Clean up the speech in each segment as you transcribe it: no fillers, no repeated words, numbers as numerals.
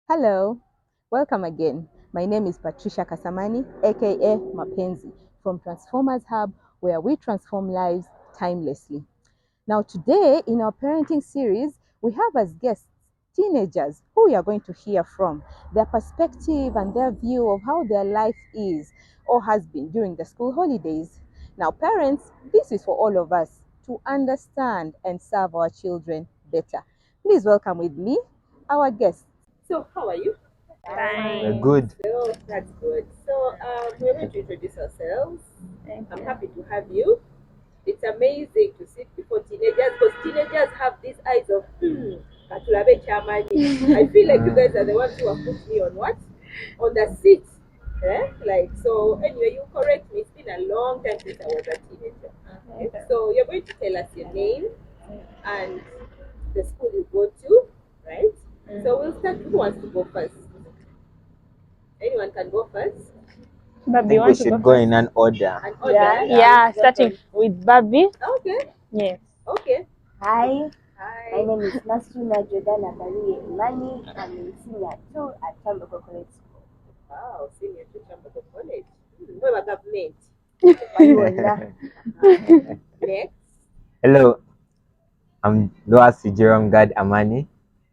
Hello, welcome again. My name is Patricia Kasamani, aka Mapenzi, from Transformers Hub, where we transform lives timelessly. Now, today in our parenting series, we have as guests teenagers who we are going to hear from their perspective and their view of how their life is or has been during the school holidays. Now, parents, this is for all of us to understand and serve our children better. Please welcome with me our guests. So, how are you? We're Fine. good. So that's good. So we're going to introduce ourselves. I'm happy to have you. It's amazing to sit before teenagers because teenagers have these eyes of Katulabe Chamani. I feel like you guys are the ones who have put me on what? On the seat. Like so anyway, you correct me. It's been a long time since I was a teenager. Okay? So you're going to tell us your name and the school you go to, right? So we'll start. Who wants to go first? Anyone can go first. I Bobby, you think we want to go should go first? in an order. An order. Yeah. Starting with Bobby. Okay. Yes. Okay. Hi, my Hi. name is Nasrina Jordana Marie Imani. I'm in senior 2 at Tambako College School. Wow, senior to Chamberlain College. What about government? Wayuona. Next. Hello, I'm Loasi Jerome Gad Amani.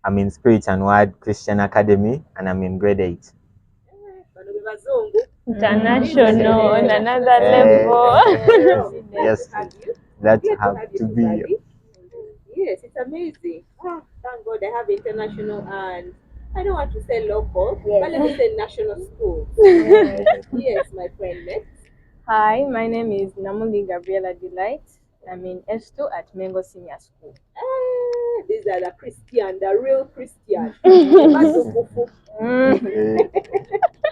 I'm in Spirit and Word Christian Academy and I'm in grade 8. Bano be bazungu. International on another Eh, level. yes, Glad to have you. glad to Glad to have have you to too, be here. Bobby. Yes, it's amazing. Thank God I have international and I don't want to say local, but let me say national schools. Yes, my friend. Next. Hi, my name is Namuli Gabriela Delight. I'm in S2 at Mengo Senior School. These are the Christian, the real Christian. Bazukufu. Eh,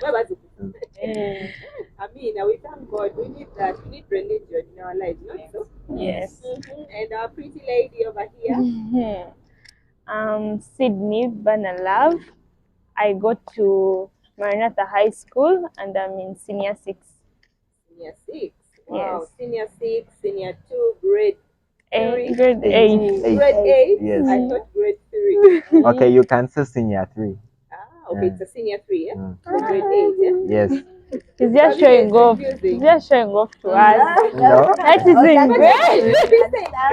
Bazukufu. I mean, we thank God. We need that. We need religion in our lives, not so? Yes. And our pretty lady over here. Sydney Banalove. I go to Maranatha High School and I'm in Senior 6. Senior 6. Wow. Yes. Senior 6, Senior 2, grade 3. Grade 8. Grade 8? Yes. I thought grade 3. Okay, you can say senior 3. Okay, it's a senior 3, yeah? Mm. So grade 8, yeah? Yes. He's just showing off. He's just showing off to us. No? That is in grade.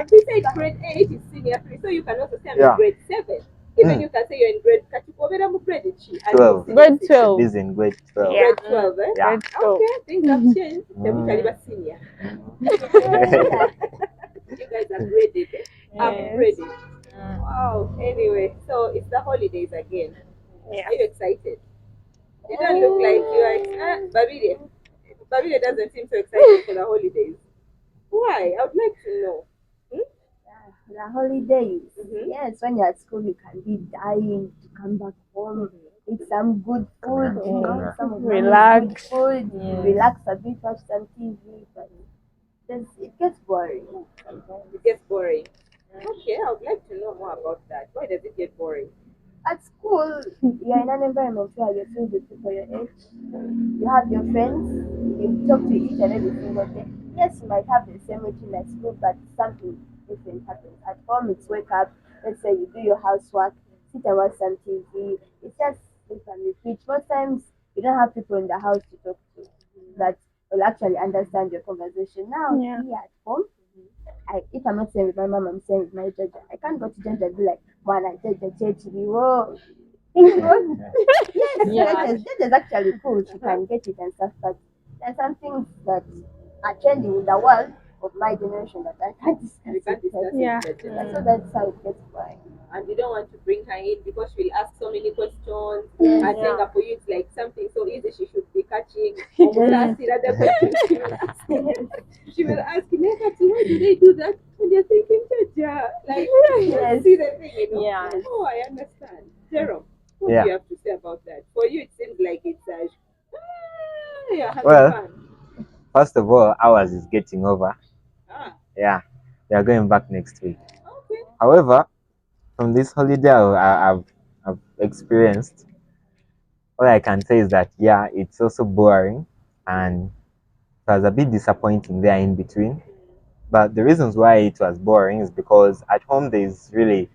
He said grade 8 is senior 3, so you can also say I'm Yeah. in grade 7. Even you can say you're in grade grade 12. 12. 12. This is in grade 12. Yeah. Grade 12, eh? Yeah. Grade 12. Okay, things have changed. Senior. You guys are graded. Upgraded. Wow. Anyway, so it's the holidays again. Yeah. Are you excited? You don't look like you are. Babide. Babide doesn't seem so excited for the holidays. Why? I would like to know. The holidays. Mhm. Yes, when you're at school, you can be dying to come back home, eat some good food, some of Relax. good food, Yes. relax a bit, watch some TV. But it gets boring sometimes. It gets boring. Okay, I would like to know more about that. Why does it get boring? At school, you're in an environment where you're filled with people your age. You have your friends, you talk to each and every single day. Yes, you might have the same routine at school, but something different happens. At home, it's wake up, let's say you do your housework, sit and watch some TV. It's just sleep and repeat. Most times, you don't have people in the house to talk to that will actually understand your conversation. Now, Yeah. here at home, if I'm not staying with my mom, I'm staying with my judge. I can't go to judge and be like, man, I judge the church, whoa. Yes, Yeah. judge is actually cool. She can get it and stuff, but there's some things that are trending in the world of my generation that I can't discuss. We can't discuss Yeah. it. So that's how it gets boring. And we don't want to bring her in because she'll ask so many questions. Yes. I think for you it's like something so easy she should be catching. That's the other question she will ask. She will ask, Nekati, why do they do that? And you're thinking, Jaja, like, Yes. see the thing, Yeah. Oh, I understand. Jerome, what Yeah. do you have to say about that? For you, it seems like it's you're having Well, fun. First of all, ours is getting over. Ah, Yeah. We are going back next week. okay. However, from this holiday I've experienced, all I can say is that, yeah, it's also boring and it was a bit disappointing there in between. But the reasons why it was boring is because at home there's really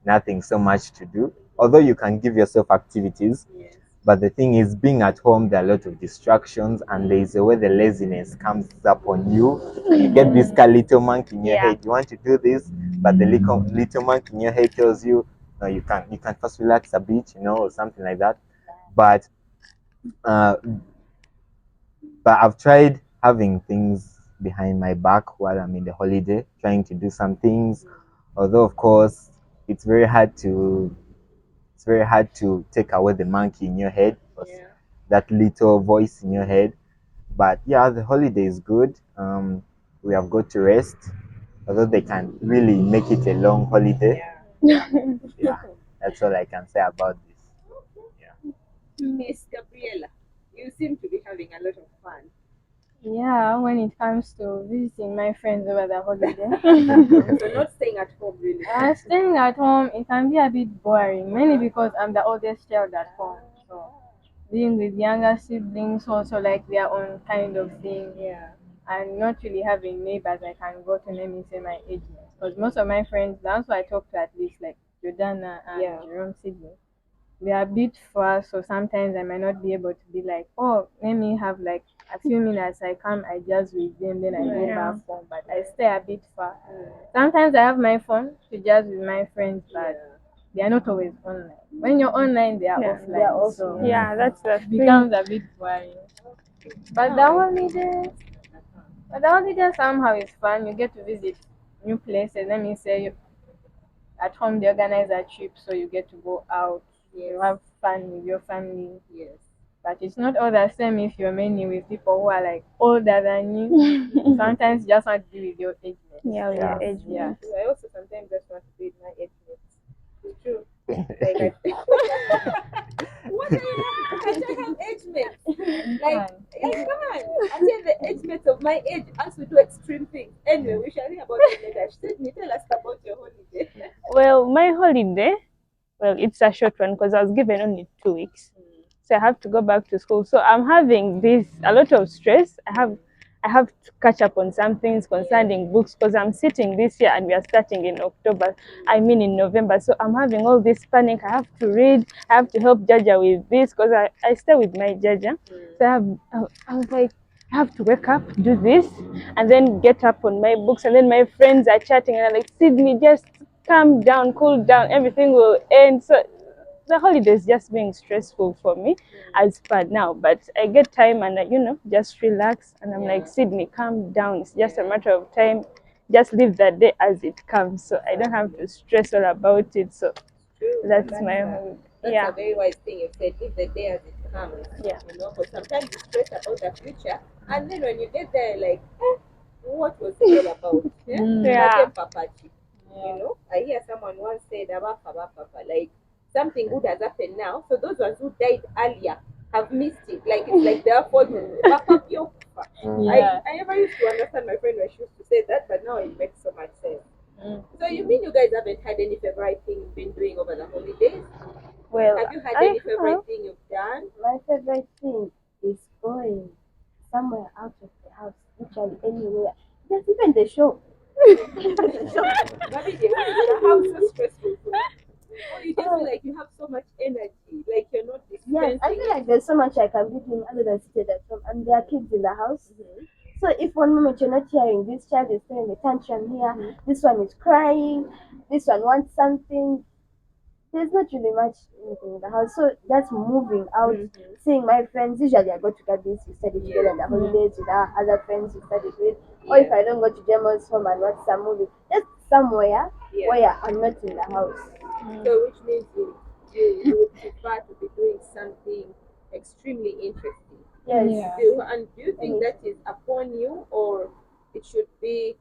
nothing so much to do. although you can give yourself activities, Yes. but the thing is, being at home, there are a lot of distractions, and there is a way the laziness comes up on you. You get this little monkey in your Yeah. head. You want to do this, but the little monkey in your head tells you, no, you can't. You can first relax a bit, or something like that. But uh, but I've tried having things behind my back while I'm in the holiday, trying to do some things. Although, of course, it's very hard to it's very hard to take away the monkey in your head, Yeah. that little voice in your head. But yeah, the holiday is good. We have got to rest, although they can really make it a long holiday. Yeah. Yeah, that's all I can say about this. Yeah. Miss Gabriela, you seem to be having a lot of fun. Yeah, when it comes to visiting my friends over the holiday. So not staying at home really. Staying at home, it can be a bit boring, mainly because I'm the oldest child at home. So being with younger siblings also like their own kind of thing. Yeah. And not really having neighbors I can go to, let me say my age mates. Because most of my friends, that's why I talk to at least like Jordana and Yeah. Jerome siblings. They are a bit far, so sometimes I might not be able to be like, oh, let me have like a few minutes. I come, I just with them, then I go back home. But I stay a bit far. Sometimes I have my phone to just with my friends, but they are not always online. When you're online, they are They offline. are off. So Yeah. that's the it becomes a bit boring. But the holiday, somehow is fun. You get to visit new places. Let me say, at home they organize a trip, so you get to go out. You have fun with your family. Yes. But it's not all the same if you're mainly with people who are like older than you. Sometimes you just want to be with your age mates. Yeah, with Yeah. your age Yeah. mates. I also sometimes just want to be with my age mates. It's true. Like what are you laughing? Can't I have age mates? Like I can. Until the age mates of my age ask me to do extreme things. Anyway, we shall hear about it later. Sydney, tell us about your holiday. Well, my holiday, well, it's a short one because I was given only 2 weeks. So I have to go back to school. So I'm having this a lot of stress. I have to catch up on some things concerning books because I'm sitting this year and we are starting in October. I mean in November. So I'm having all this panic. I have to read. I have to help Jaja with this because I stay with my Jaja. So I was like, I have to wake up, do this, and then get up on my books. And then my friends are chatting and I'm like, Sydney, just calm down, cool down. Everything will end. So the holidays just being stressful for me as per now, but I get time and just relax and I'm like, Sydney, calm down, it's just a matter of time, just live the day as it comes, so I don't have to stress all about it. So True. that's That's my a very wise thing you said. If the day as it comes, Yeah. because sometimes you stress about the future, and then when you get there, like, what was it all about? Yeah. Yeah. Papachi. I hear someone once said about papa, like something good has happened now. So those ones who died earlier have missed it. Like it's like their fault. Papa, pio, papa. Yeah. I never used to understand my friend when she used to say that, but now it makes so much sense. Mm. So you mean you guys haven't had any favorite thing you've been doing over the holidays? Well, Have you had I any have. favorite thing you've done? My favorite thing is going somewhere out of the house, literally anywhere. Yes, even the show. Maybe the house so stressful. Or you just feel like you have so much energy, like you're not Yes, dispensing I feel it. like there's so much I can be doing other than sit at home, and there are kids in the house. So if one moment you're not hearing this child is throwing a tantrum here, this one is crying, this one wants something, there's not really much anything in the house. So just moving out, seeing my friends. Usually I go to Gabby's, we study together in the holidays with our other friends we studied with. Or if I don't go to Gemma's home and watch some movie, just somewhere where I'm not in the house. So which means you would prefer to be doing something extremely interesting. Yes. And do you think that is upon you, or it should be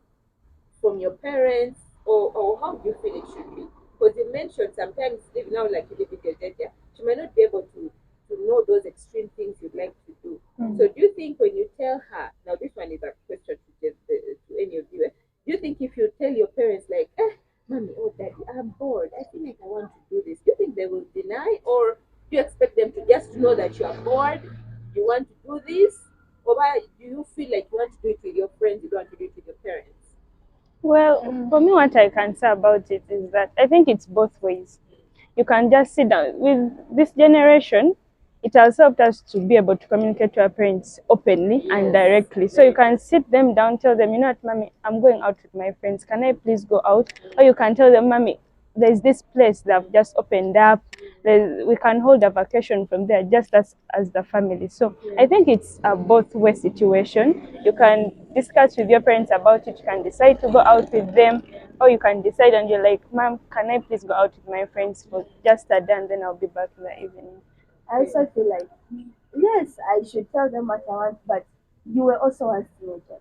from your parents, or how do you feel it should be? Because you mentioned sometimes, even now, like you live with your dad, she might not be able to know those extreme things you'd like to do. So do you think when you tell her, now this one is a question to any of you, do you think if you tell your parents like, mommy, oh daddy, I'm bored, I feel like I want to do this, do you think they will deny, or do you expect them to just know that you are bored, you want to do this, or why do you feel like you want to do it with your friends, you don't want to do it with your parents? Well, for me, what I can say about it is that I think it's both ways. you can just sit down. With this generation, it has helped us to be able to communicate to our parents openly and directly. So you can sit them down, tell them, you know what, mommy, I'm going out with my friends. Can I please go out? Or you can tell them, mommy, there's this place that I've just opened up. We can hold a vacation from there just as the family. So I think it's a both way situation. You can discuss with your parents about it. You can decide to go out with them, or you can decide and you're like, Mom, can I please go out with my friends for just a day and then I'll be back in the evening. I also feel like, yes, I should tell them what I want, but you were also once teenagers.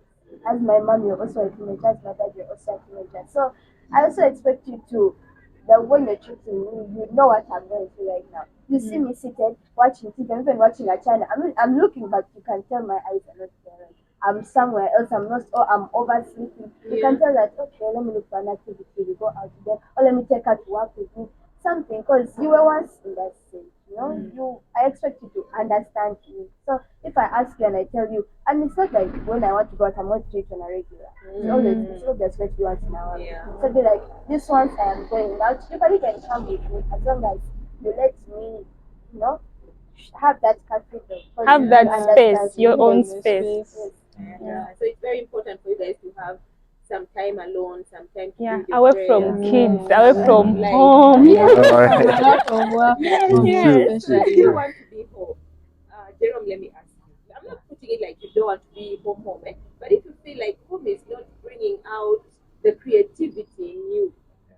As my mom, you're also a teenager. As my dad, you're also a teenager. So I also expect you to, that when you're treating me, you know what I'm going through right now. You see me seated, watching TV, I'm even watching a channel. I'm looking, but you can tell my eyes are not there. I'm somewhere else. I'm not, or I'm oversleeping. You can tell that, okay, let me look for an activity. We go out there, or let me take her to work with me. Something, because you were once in that stage. I expect you to understand me. So if I ask you and I tell you, and it's not like when I want to go out, I'm going to do it on a regular. It's not just what you once in a while. Yeah. So be like, this once I am going out, you can even come with me as long as you let me, you know, have that confidence. Have You that understand space, your me. own Yes, space. yes. Yeah. So it's very important for you guys to have some time alone, some time to be Yeah, with your away from friends. kids, away from Like, home. Away from work, yes, It's Yes. true. so It's do you true. want to be home? Jerome, let me ask you. I'm not putting it like you don't want to be home, but if you feel like home is not bringing out the creativity in you,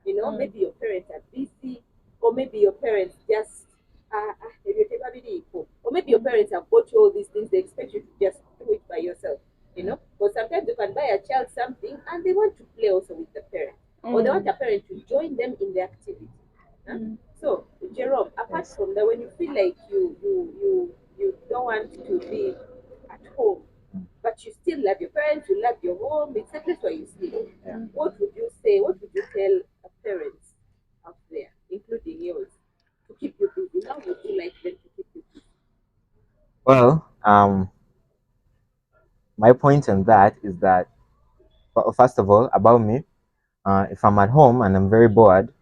maybe your parents are busy, or maybe your parents just, or maybe your parents have bought you all these things, they expect you to just do it by yourself, Because sometimes you can buy a child something and they want to play also with the parent, or they want a parent to join them in the activity. Huh? So, Jerome, apart Yes. from that, when you feel like you don't want to be at home, but you still love your parents, you love your home, it's a place where you sleep. Yeah. What would you say? What would you tell parents out there, including yours, to keep you busy? How would you like them to keep you busy? Well, my point on that is that first of all, about me, if I'm at home and I'm very bored,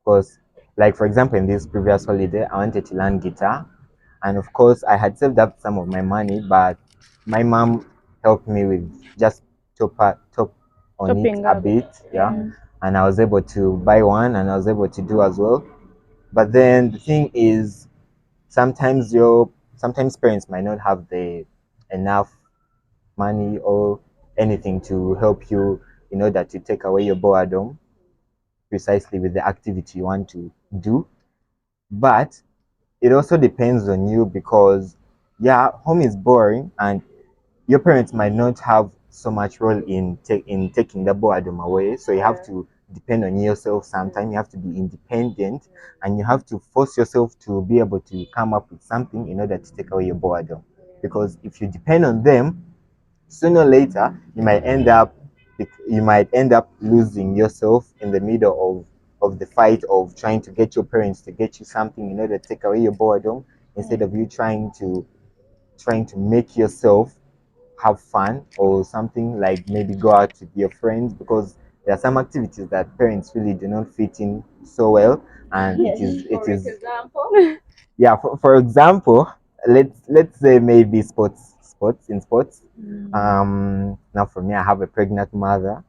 because like for example in this previous holiday, I wanted to learn guitar, and of course I had saved up some of my money, but my mom helped me with just top on it Topping a up. bit, yeah, Yeah. and I was able to buy one, and I was able to do as well. But then the thing is, sometimes parents might not have the enough money or anything to help you in order to take away your boredom precisely with the activity you want to do. But it also depends on you because, yeah, home is boring and your parents might not have so much role in taking the boredom away. So you have to depend on yourself sometimes. You have to be independent and you have to force yourself to be able to come up with something in order to take away your boredom. Because if you depend on them, sooner or later you might end up losing yourself in the middle of the fight of trying to get your parents to get you something in order to take away your boredom instead of you trying to make yourself have fun or something, like maybe go out with your friends, because there are some activities that parents really do not fit in so well, and Yes. For example, yeah, for example, let's say maybe sports. Now for me, I have a pregnant mother,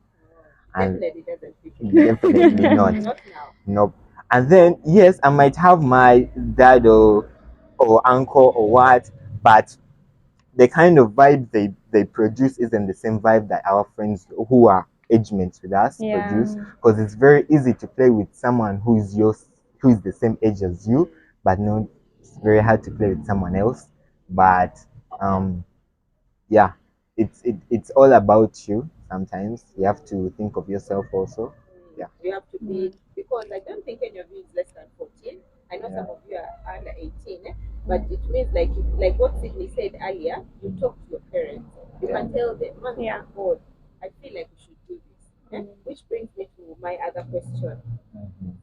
and definitely doesn't fit in. definitely not. Not now. Nope. And then yes, I might have my dad or uncle or what, but the kind of vibe they produce isn't the same vibe that our friends who are age mates with us Yeah. produce, because it's very easy to play with someone who is the same age as you, but no, it's very hard to play with someone else. But um yeah, it's all about you. Sometimes you have to think of yourself also. Yeah. You have to be, because I don't think any of you is less than 14. I know Yeah. some of you are under 18, but it means like what Sydney said earlier, you talk to your parents. You Yeah. can tell them, Mommy, Yeah. I'm bored. I feel like we should do this. Which brings me to my other question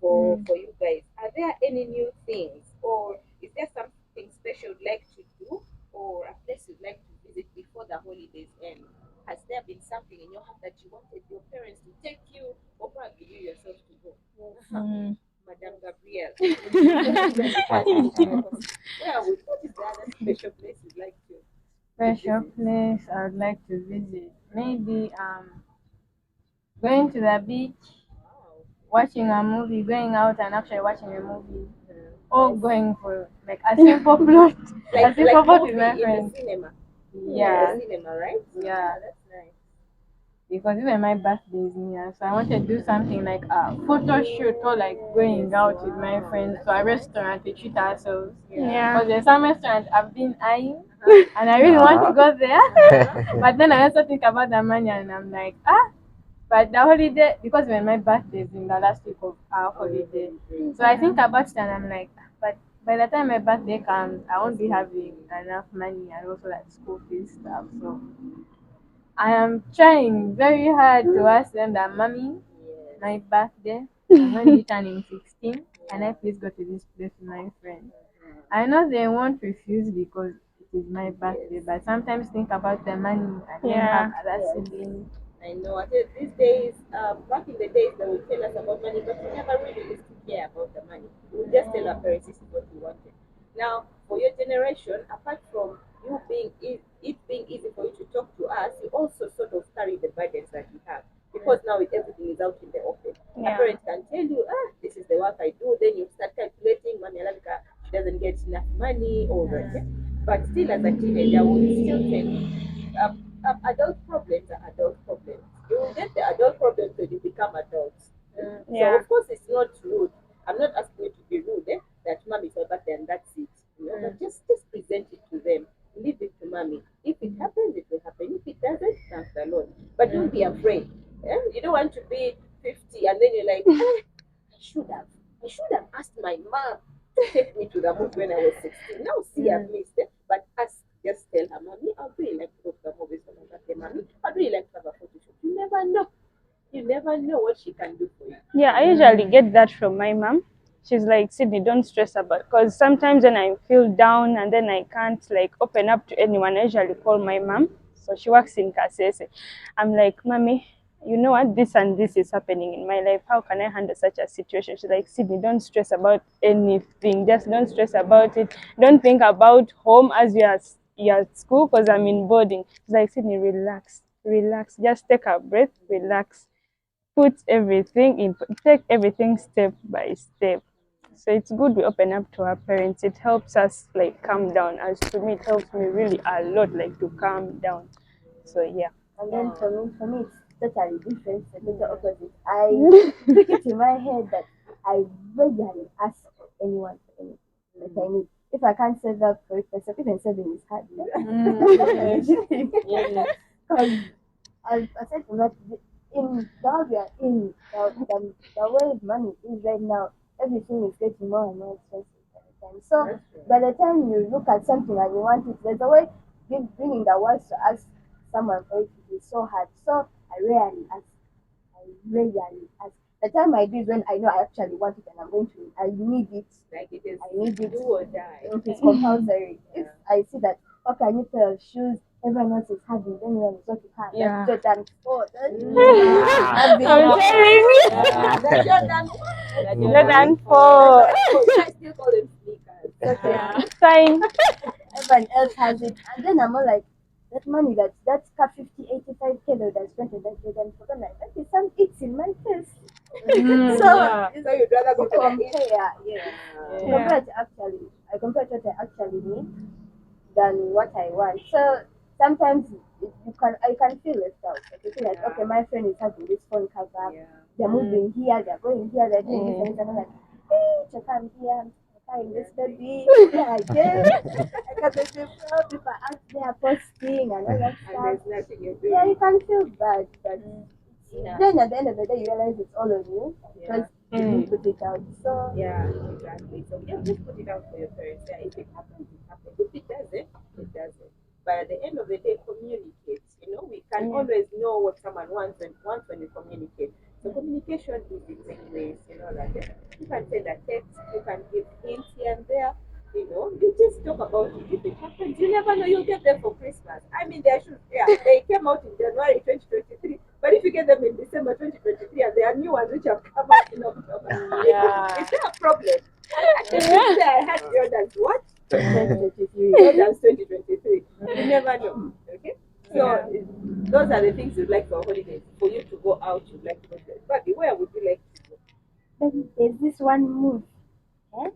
for you guys. Are there any new things, or is there something special you'd like to do, or a place you'd like to visit before the holidays end? Has there been something in your heart that you wanted your parents to take you, or probably you yourself to go? Madame Gabrielle. special. Yeah, what is the other special place you'd like to Special visit? place I would like to visit. Maybe going to the beach, Wow. watching a movie, going out and actually watching a movie, or Yes. going for like a simple plot. A simple plot with movie my in the friends. cinema. Yeah, In the cinema, right? yeah. That's nice. Because even my birthday is near, so I wanted to do something like a photo shoot or like going out with my friends to a restaurant to treat ourselves. Yeah. Because there's some restaurants I've been eyeing, and I really want to go there. But then I also think about the money, and I'm like, but the holiday, because when my birthday is in the last week of our holiday, so I think about it and I'm like, but by the time my birthday comes, I won't be having enough money and also like school fees stuff. So I am trying very hard to ask them that, mommy, my birthday, I'm going to be turning 16. Can I please go to this place with my friend? I know they won't refuse because it is my birthday, but sometimes think about the money and then have Yeah. other siblings. I know. I think these days, back in the days, they would tell us about money, but we never really used to care about the money. We would just tell our parents this is what we wanted. Now, for your generation, apart from you being it being easy for you to talk to us, you also sort of carry the burdens that we have because now everything is out in the open. A Yeah. parent can tell you, this is the work I do. Then you start calculating, Mommy Alalika, she doesn't get enough money, or that. But still, as a teenager, we will still tell you adult problems are adult problems. You will get the adult problems when you become adults. So Yeah. of course it's not rude. I'm not asking you to be rude, that mommy is my birthday and that's it. But just present it to them. Leave it to mommy. If it happens, it will happen. If it doesn't, thank the Lord. But don't be afraid. You don't want to be 50 and then you're like, I should have asked my mom to take me to the movie when I was 16. Now see I've missed it. But just tell her, mommy, I'd really like to go to the movies for my birthday, mommy. I'd really like to have a photo shoot. You never know. You never know what she can do for you. Yeah, I usually get that from my mom. She's like, Sydney, don't stress about, because sometimes when I feel down and then I can't like open up to anyone, I usually call my mom. So she works in Kasese. I'm like, mommy, you know what, this and this is happening in my life. How can I handle such a situation? She's like, Sydney, don't stress about anything. Just don't stress about it. Don't think about home as you're at school, because I'm in boarding. She's like, Sydney, relax, relax. Just take a breath, relax, put everything in, take everything step by step. So it's good we open up to our parents. It helps us like calm down. As to me, it helps me really a lot, like to calm down. So yeah. And then for me, it's totally different, the total opposite. I took it in my head that I regularly ask anyone for anything that I need. If I can't save up for it myself, even saving is hard. Because aside from that, in the world we are in, the way money is right now, everything is getting more and more expensive every time. So by the time you look at something and you want it, there's a way bringing the words to ask someone for it is so hard. So I rarely ask. I rarely ask. The time I do is when I know I actually want it and I need it. Like it is I need it. do or die. If it's compulsory. If I see that, okay, I need pair of shoes, everyone else is having, then when it's what you have, Yeah. that's Jordan 4. Then I'm having telling you. The Jordan. Jordan 4. I still call them sneakers. Yeah. Fine. everyone else has it. And then I'm all like, that money that's cut 50, 85K that I spent on that Jordan 4. I'm like, that is some it's in my face. So you'd rather go To for the compare, yeah. To Yeah. compare to actually, I compare to what I actually need than what I want. So sometimes I can feel left out. Like you feel like, okay, my friend is having this phone cover. They're moving here, they're going here, they're doing this and this, and I'm like, hey, check I'm here, I'm carrying this baby. Yeah, again. I got the people, people out there posting and all that and stuff. there's nothing you're doing. Yeah, you can feel bad, but then at the end of the day, you realize it's all on you because you didn't put it out. So Yeah, exactly. So yeah, just put it out for your parents. Yeah, if it happens, it happens. If it doesn't, it doesn't. But at the end of the day, communicate. We can always know what someone wants when we communicate. So communication is its own ways, like you can send a text, you can give hints here and there. You just talk about it. If it happens, you never know. You'll get them for Christmas. I mean, they came out in January 2023. But if you get them in December 2023 and there are new ones which have come out in October, Yeah. is there a problem? 2023. Not as 2023. You never know. Okay? So those are the things you'd like for holidays. For you to go out, you'd like to go to. But where would you like to go? Then there's this one movie.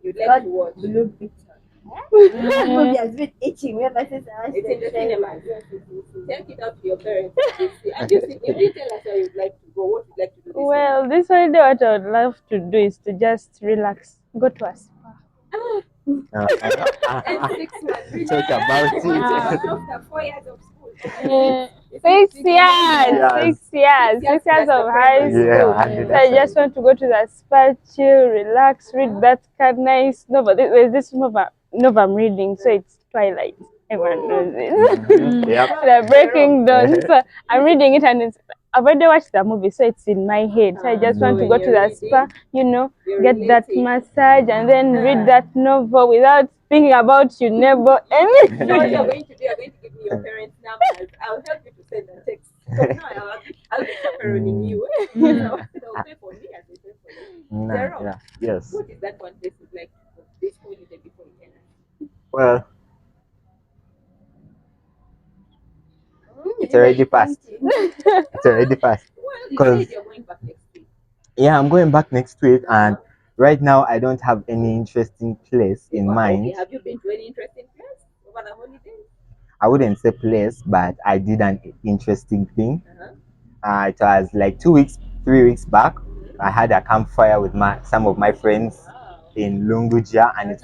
You'd like to watch? Blue Picture. That movie has been itching me ever since I watched It's in the trailer. cinemas. Take it out to your parents. And you didn't tell us where you'd like to go. What you'd like to do this Well, this holiday, what I would love to do is to just relax, go to a spa. And 6 months. Really? Talk about it. After 4 years of school. Yeah. It's 6 years, Yes. 6 years, 6 years That's the of high primary. school. Yeah, So I just want to go to the spa, chill, relax, read that kind nice novel. There's this novel I'm reading, so it's Twilight. Everyone knows it. Yep. The Breaking Dawn. So I'm reading it and I've already watched the movie, so it's in my head. So I just want to go to the spa, get that massage and then read that novel without thinking about your neighbor. You know what you're going to do? You're going to give me your parents' numbers. I'll help you to send a text. So now I'll be chaperoning you. So they'll pay for me as they pay for you. Zero. Yeah. Yes. What is that one place you'd like to go this holiday before you end? Well, it's already passed. It's already passed. Well, you 'Cause- said you're going back next week. Yeah, I'm going back next week, and right now I don't have any interesting place in mind. Okay, have you been to any interesting place over the holidays? I wouldn't say place, but I did an interesting thing. Uh-huh. It was like 2 weeks, 3 weeks back. I had a campfire with some of my friends Wow. in Lunguja, and it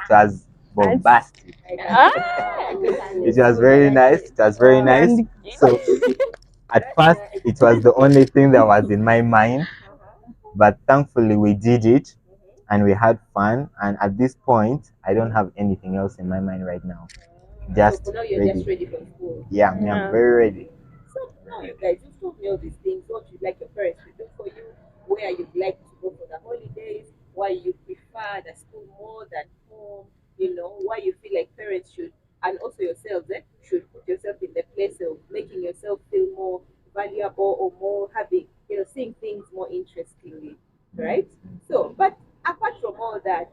was bombastic. It was very nice. It was very nice. So at first, it was the only thing that was in my mind, but thankfully we did it, and we had fun. And at this point, I don't have anything else in my mind right now. Just So for now you're ready. just ready for school. Yeah, I'm very ready. So now you guys, you've told me all these things, what you'd like your parents to do for you, where you'd like to go for the holidays, why you prefer the school more than home, why you feel like parents should, and also yourselves, should put yourself in the place of making yourself feel more valuable or more having, seeing things more interestingly, right? So, but apart from all that,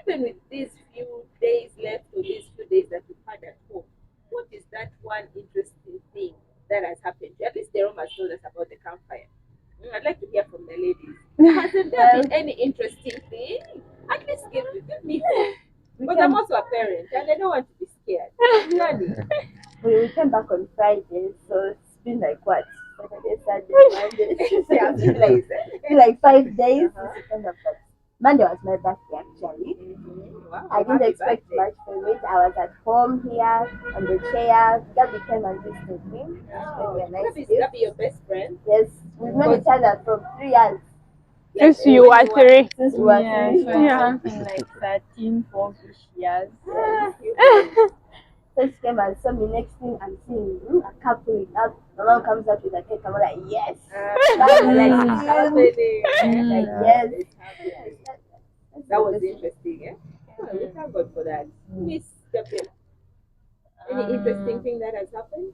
even with these few days left or these few days that you've had at home, what is that one interesting thing that has happened? At least Jerome has told us about the campfire. I'd like to hear from the ladies. Hasn't there been any interesting thing? At least give me hope. Because I'm also a parent and I don't want to be scared. Nani? We came back on Friday, so it's been like what? Saturday, Sunday, Monday, Tuesday. It's been like 5 days. It's kind of like Monday was my birthday actually. Wow, I didn't happy expect birthday. much from it. I was at home here on the chair. Gabby came and visited me. Wow. Gave me a nice Is gift. that be your best friend? Yes, we've known each other from 3 years. Since you were 3. Since we were Yeah, three. so it's something like 13, 12-ish years. So she came and saw me. Next thing I'm seeing a couple. The mom comes out with a cake. I'm like, yes. That's like, It's happening. like Yeah, yes. it's happening. That was interesting, eh? Yeah, we thank God for that. Miss Gabriel, any interesting thing that has happened?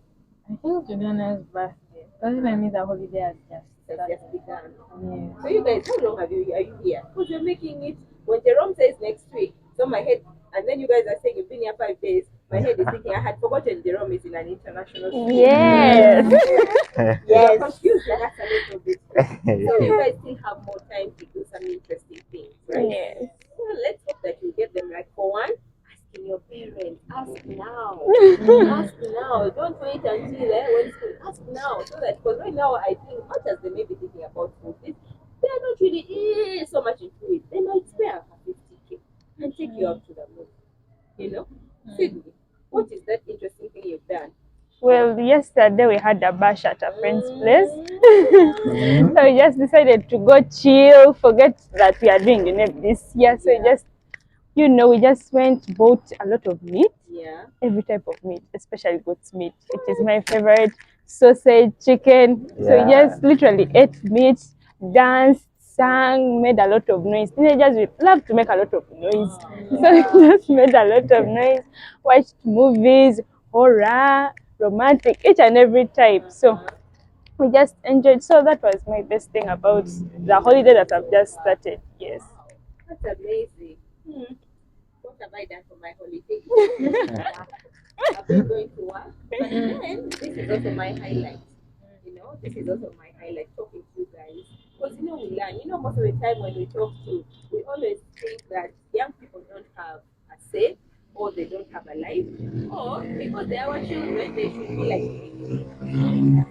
I think Juliana's birthday. Because even me, the holiday has just That's started. just begun. Yeah. So you guys, how long are you here? Because you're making it when Jerome says next week. So my head, and then you guys are saying you've been here 5 days. My head is thinking I had forgotten Jerome is in an international school. Yes. You're confusing us a little bit. So you guys still have more time to do some interesting things, right? Yes. Well, let's hope that you get them right. For one, asking your parents, ask now. Ask now. Don't wait until when school. Ask now, so that because right now I think much as they may be thinking about school fees, they are not really so much into it. They might spare 50K and take you out to the moon. Sydney, what is that interesting thing you've done? Well, yesterday we had a bash at a friend's place. So we just decided to go chill, forget that we are doing the name this year. So we just went, bought a lot of meat, Yeah. every type of meat, especially goat's meat, which is my favorite, sausage, chicken. So we just literally ate meat, danced, sang, made a lot of noise. Teenagers we love to make a lot of noise. So we just made a lot of noise, watched movies, horror, romantic, each and every type. So we just enjoyed. So that was my best thing about the holiday that I've just started. Yes. That's amazing. what have I done for my holiday? I've been going to work, but then this is also my highlight. This is also my highlight talking to you guys. Because we learn. Most of the time when we talk to, we always think that young people don't have a say, or they don't have a life, or because they are our children, they should be like me.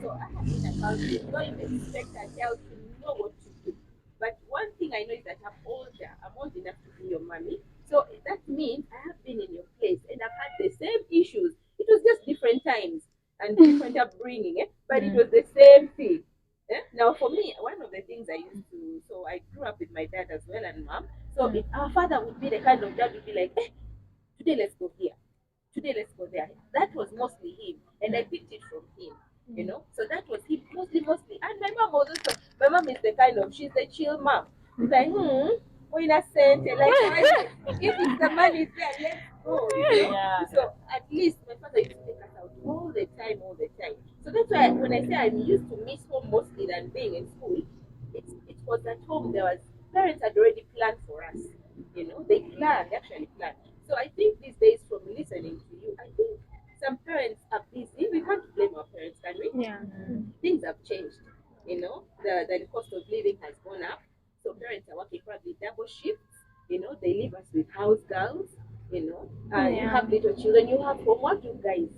So I have been accountable. You don't even expect a child to know what to do. But one thing I know is that I'm older. I'm old enough to be your mommy. So that means I have been in your place and I've had the same issues. It was just different times and different upbringing, but it was the same thing. Now, for me, one of the things I used to, so I grew up with my dad as well and mom. So if our father would be the kind of dad would be like, today let's go here, today let's go there. That was mostly him, and I picked it from him. So that was him mostly. And my mom was also, my mom is the kind of, she's the chill mom. She's like, we're innocent, like, if it's the money is there, let's go. Yeah. So at least my father used to take us out all the time, all the time. So that's why when I say I used to miss home mostly than being in school, it was at home. There was parents had already planned for us. They actually planned. So I think these days, from listening to you, I think some parents are busy. We can't blame our parents, can we? Yeah. Things have changed. The cost of living has gone up. So parents are working probably double shifts. They leave us with house girls. You have little children. You have homework, you guys.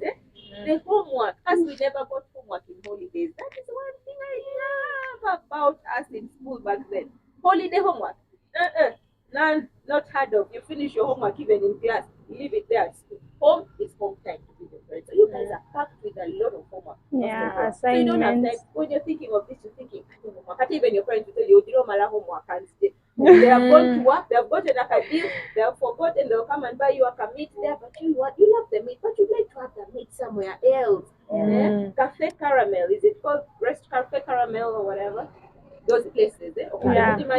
The homework, as we never got homework in holidays. That is one thing I love about us in school back then. Holiday homework. None, not heard of. You finish your homework even in class, you leave it there at school. Home is home time to be the parents. So you guys are packed with a lot of homework. Yeah, So you don't have time. assignments. When you're thinking of this, you're thinking, I don't know homework. Can't even your parents will tell you, you don't matter homework and stay. They have gone to work, they have gotten a deal, they have forgotten, they'll come and buy you a meat there, but you know what? You love the meat, but you'd like to have the meat somewhere else. Cafe Caramel, is it called Rest Cafe Caramel or whatever? Those places, Okay, Yeah. but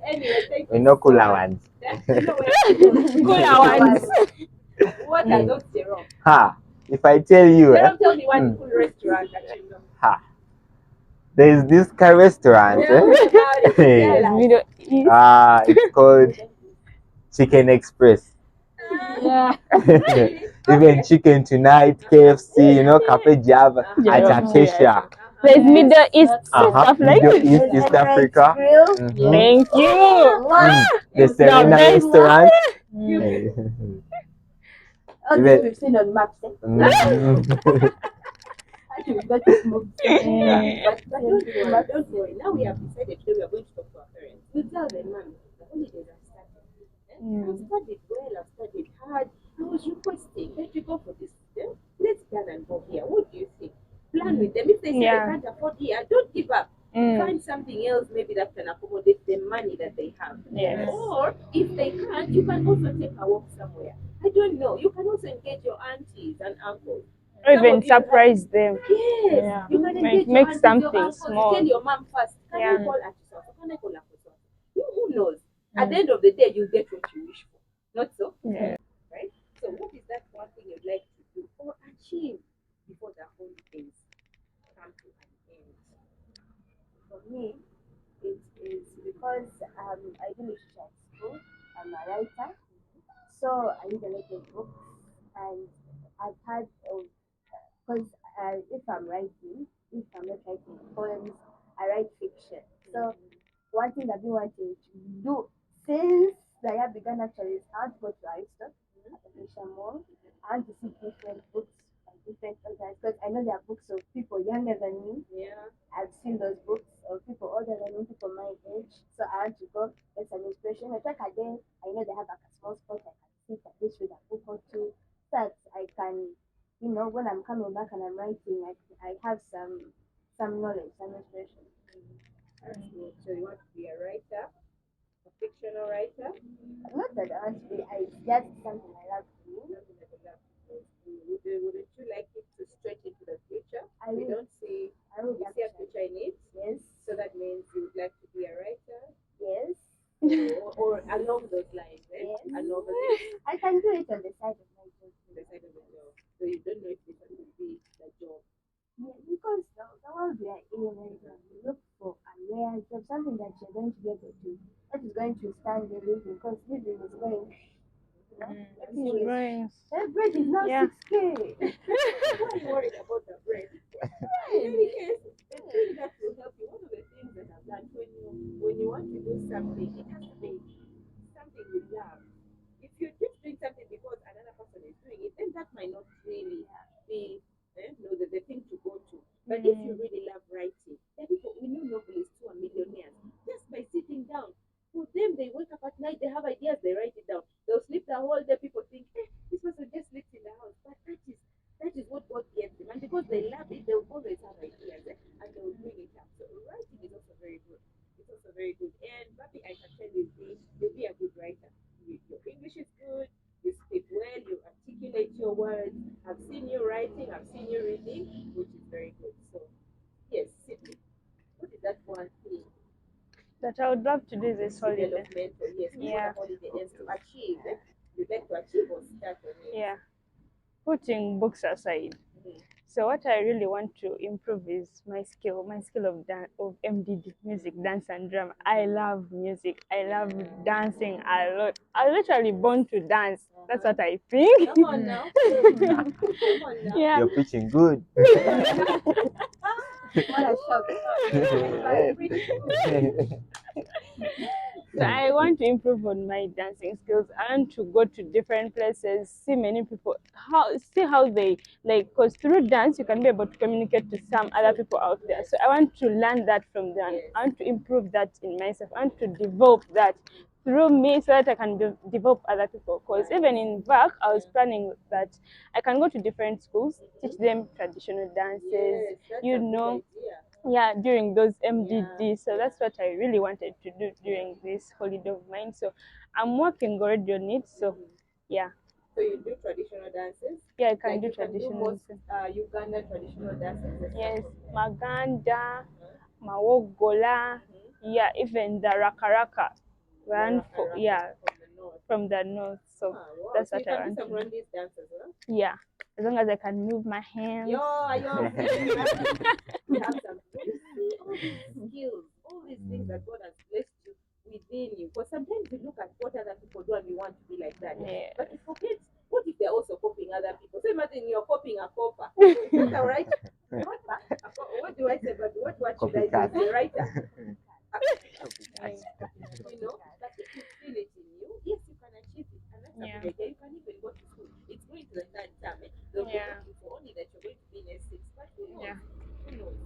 anyway, thank We you know so cooler much. ones. Cooler ones. What are those, Jerome? Ha! If I tell you, Jerome, tell me one cool restaurant that you know. ha! There is this car restaurant. Tell me about it. Yes, Tell us. Middle East. It's called Chicken Express. Yeah. Even Chicken Tonight, KFC, Cafe Java, at Jerome, Acacia. There's Middle East Uh-huh. stuff like Middle East, There's East Emirates Africa. Grill. Mhm. Thank you. The Serena best. restaurant. All Even- this we've seen on maps. Mhm. Actually, we've got to move. But don't worry. Now we have decided today we are going to talk to our parents. We tell them, Mommy, the holidays have started. I've studied well, I've studied hard. I was requesting, let you go for this. Let's plan and go here. What do you think? Plan with them. If they say they can't afford here, don't give up. Find something else maybe that can accommodate the money that they have. Yes. Or if they can't, you can also take a walk somewhere. I don't know. You can also engage your aunties and uncles. Or Some even of you have- surprise them. Yes, Yeah. you can Make- engage make your aunties, something your uncles. small. Tell your mom first. Can Yeah. I call at Can I call at Who knows? At the end of the day, you get what you wish for. Not so? Yeah. Right? So what is that one thing you'd like to do or achieve before the holidays come to an end? For me, it is because I do literature at school. I'm a writer, so I read a lot of books, and I've had because if I'm writing, if I'm not writing poems, I write fiction. So one thing I've been wanting to do since the year began actually is I want to go to Aristotle at the Fisher Mall. I want to see different books by different authors because I know there are books of people younger than me. Yeah. I've seen those books of people older than me, people my age. So I want to go get some inspiration. I think again, I know they have like a small spot I can sit and just read a book or two so that I can, when I'm coming back and I'm writing, I have some knowledge, some inspiration. That's good. So you want to be a writer, a fictional writer? Not that I want to be, it's just something I love to do. Something that you love to do. Wouldn't you like it to stretch into the future? I You will. don't see I will you see a actually. future in it? Yes. So that means you would like to be a writer? Yes. Or along those lines, Yes. A novelist I can do it on the side of my job. on the side of the job. So you don't know if this one will be the job. Yeah, because the world we are in right now, you look for a rare job, something that you're going to be able to, that is going to stand the living. Because Let It's me guess. growing. Bread is now Yeah. 6K. Why are you worried about the bread? In any case, the thing that will help you, one of the things that I've learned when you want to do something, it has to be something you love. If you're just doing something because another person is doing it, then that might not really be the thing to go to. But if you really love writing, there are people we know novelists who are millionaires just by sitting down. For them, they wake up at night, they have ideas, they write it down. They'll sleep the whole day. People think, this person just sleeps in the house, but that is what God gave them, and because they love it, they'll always have ideas, and they'll bring it up. So writing is also very good. It's also very good. And Bobby, I can tell you, you'll be a good writer. Your English is good. You speak well. You articulate your words. I've seen you writing. I've seen you reading, which is very good. So yes, Sydney, what is that one thing? That I would love to do this holiday. Developmental, yes, before Yeah. the holiday ends to achieve. You'd like to achieve or start on it. Yeah. Putting books aside. Mhm. So what I really want to improve is my skill of of MDD, music, dance, and drama. I love music. I love dancing a lot. I was literally born to dance. That's what I think. Come on now. Come on now. Yeah. You're preaching good. What a shock. Yeah. So I want to improve on my dancing skills. I want to go to different places, see many people, see how they like. Because through dance, you can be able to communicate to some other people out there. So I want to learn that from them. I want to improve that in myself. I want to develop that through me so that I can develop other people. Because even in work, I was planning that I can go to different schools, teach them traditional dances. Yes, that's You a good know, idea. yeah, during those MDD. Yeah, So that's what I really wanted to do during this holiday of mine. So I'm working already on it. So yeah, So you do traditional dances? yeah, I can Like do you can do traditional. most Ugandan traditional dances? Yes, Maganda, Uh-huh. Mawogola, yeah, even the Rakaraka, run Raka for Raka yeah from the north. from the north. So Ah, wow. that's So you what I can do want to some do. Rwandese dances, huh? Yeah, as long as I can move my hands. You're very lucky. You have some. When you see all these skills, all these things that God has blessed you within you, because sometimes we look at what other people do and we want to be like that. Yeah. But we forget what if they're also copying other people. So imagine you're copying a copper. Is that all right? Copper? What do I say? But what should I do? Copycat. As a writer? Copycat. But if you feel it in you, yes, you can achieve it. And that's a Yeah. good idea. You can even go to school. It's going to the third term. They'll be Yeah. looking for only that you're going to be in S6. But who knows? Yeah. Who knows?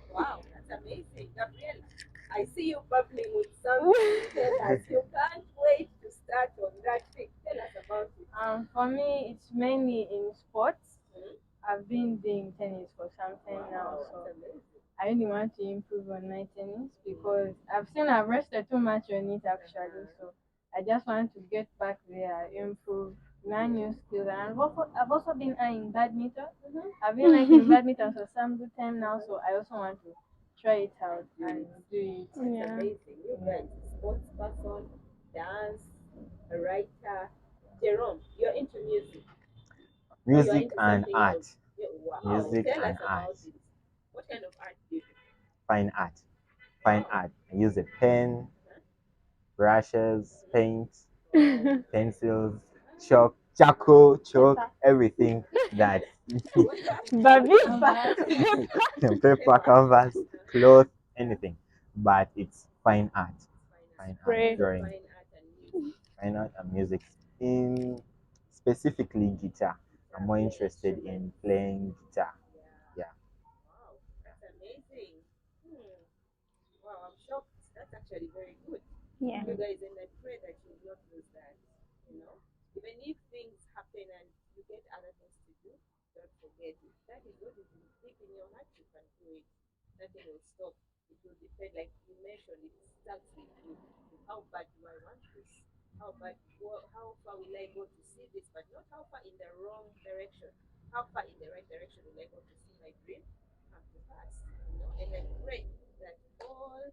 Wow, that's amazing. Gabriela, I see you bubbling with something. Tell us. You can't wait to start on that thing. Tell us about it. For me, it's mainly in sports. Hmm? I've been doing tennis for some time now, Wow, so that's amazing. I really want to improve on my tennis because I've seen I've rested too much on it actually. So I just want to get back there, improve, learn new skills. And I've also been eyeing badminton. I've been liking badminton for some good time now, so I also want to try it out and do it. That's Yeah. amazing. You guys, sports person, dance, a writer. Jerome, you're into music. Oh, you're Music into and something art. else. Yeah, wow. Music Tell us and art. about it. What kind of art do you do? Fine art. Fine Wow. art. I use a pen, Huh? brushes, paint, Wow. pencils, chalk, charcoal, chalk, everything that What that? Baby. paper, canvas, cloth, anything. But it's fine art. Fine art. Fine art, Pray. So drawing, fine art and music. fine art and music. In specifically guitar. I'm more interested in playing guitar. Yeah. Yeah. Wow. That's amazing. Hmm. Wow, I'm shocked. That's actually very good. Yeah. You guys, and I pray that you will not lose that. You know, even if things happen and you get other things to do, don't forget it. That is what is deep in your heart. You can do it. Nothing will stop. It will depend, like you mentioned. It starts with you. How bad do I want this? How far will I go to see this? But not how far in the wrong direction. How far in the right direction will I go to see my dream come to pass? You know, and I pray that all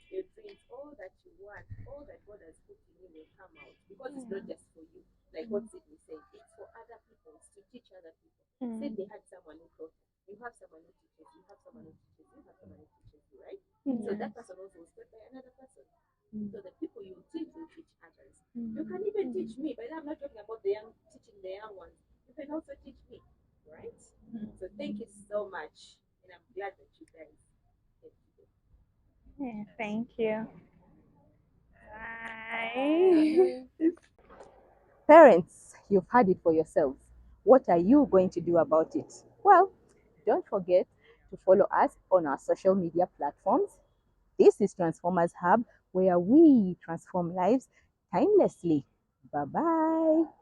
your dreams, all that you want, all that God has put in you will come out because it's not just for you. Like what Sydney said, it's for other people, it's to teach other people. Sydney had someone who taught her. You have someone who teaches you, have someone who teaches you, have someone who teaches you, right? So that person also was taught by another person. So the people you teach will teach others. You can even teach me, but I'm not talking about the young, teaching the young ones. You can also teach me, right? So thank you so much, and I'm glad that you guys came today. Yeah, thank you. Bye. Parents, you've heard it for yourselves. What are you going to do about it? Well, don't forget to follow us on our social media platforms. This is Transformers Hub, where we transform lives timelessly. Bye bye.